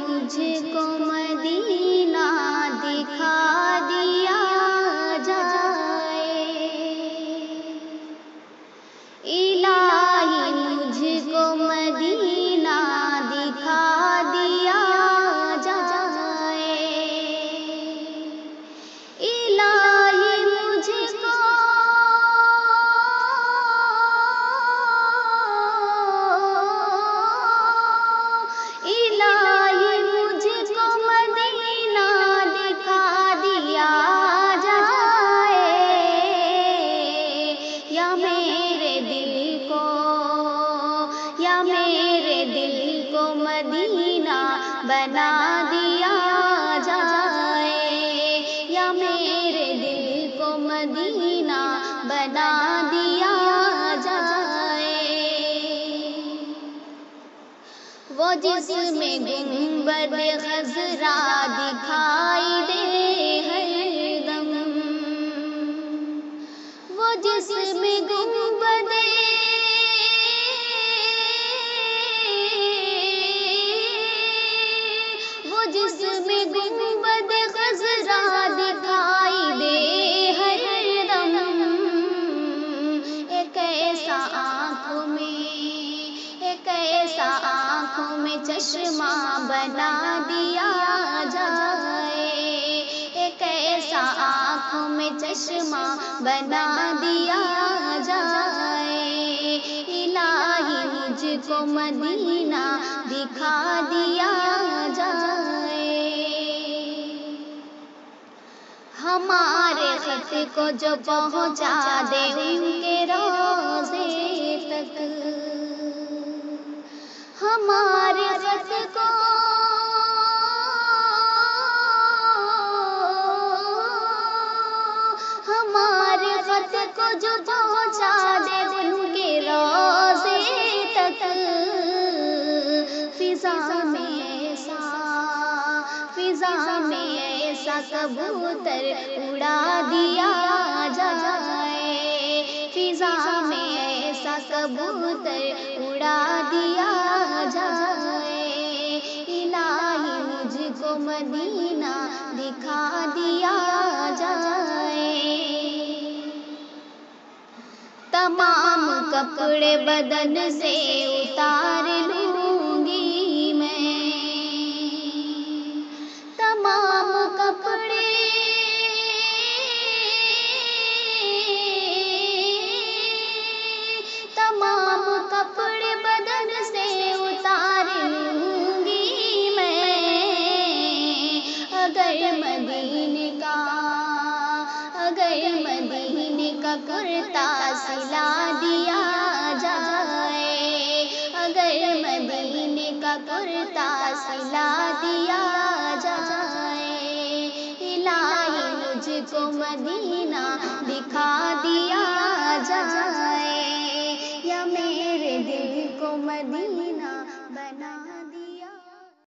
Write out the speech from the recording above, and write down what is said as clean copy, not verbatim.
مجھ کو مدینہ دکھا دیا جائے، الہی مجھ کو مدینہ دکھا دیا جائے، الہی مجھ کو مدینہ دکھا دیا جائے، یا میرے دل کو مدینہ بنا دیا جائے، یا میرے دل کو مدینہ بنا دیا جائے، وہ جس میں گنبد خضرا دکھائی دے ہر دم، وہ جس میں گنبد خضرا دکھائی دے ہر دم، ایک ایسا آنکھوں میں چشمہ بنا دیا جائے، ایک ایسا آنکھوں میں چشمہ بنا دیا جائے، الہی مجھ کو مدینہ دکھا دیا جائے، ہمارے خط کو جو پہنچا دے ان کے روضے تک، ہمارے خط کو جو پہنچا دے ان کے روضے تک، فضا میں ایسا کبوتر اڑا دیا جائے، فضا میں ایسا کبوتر اڑا دیا جائے، الہی مجھ کو مدینہ دکھا دیا جائے، تمام کپڑے بدن سے اتار لوں گی میں، تمام کپڑے بدن سے اتار لوں گی میں، اگر مدینے کا کرتا سلا دیا جائے، اگر مدینے کا کرتا سلا دیا جائے، الہی مجھ کو مدینہ دکھا دیا جائے، یا میرے دل کو مدینہ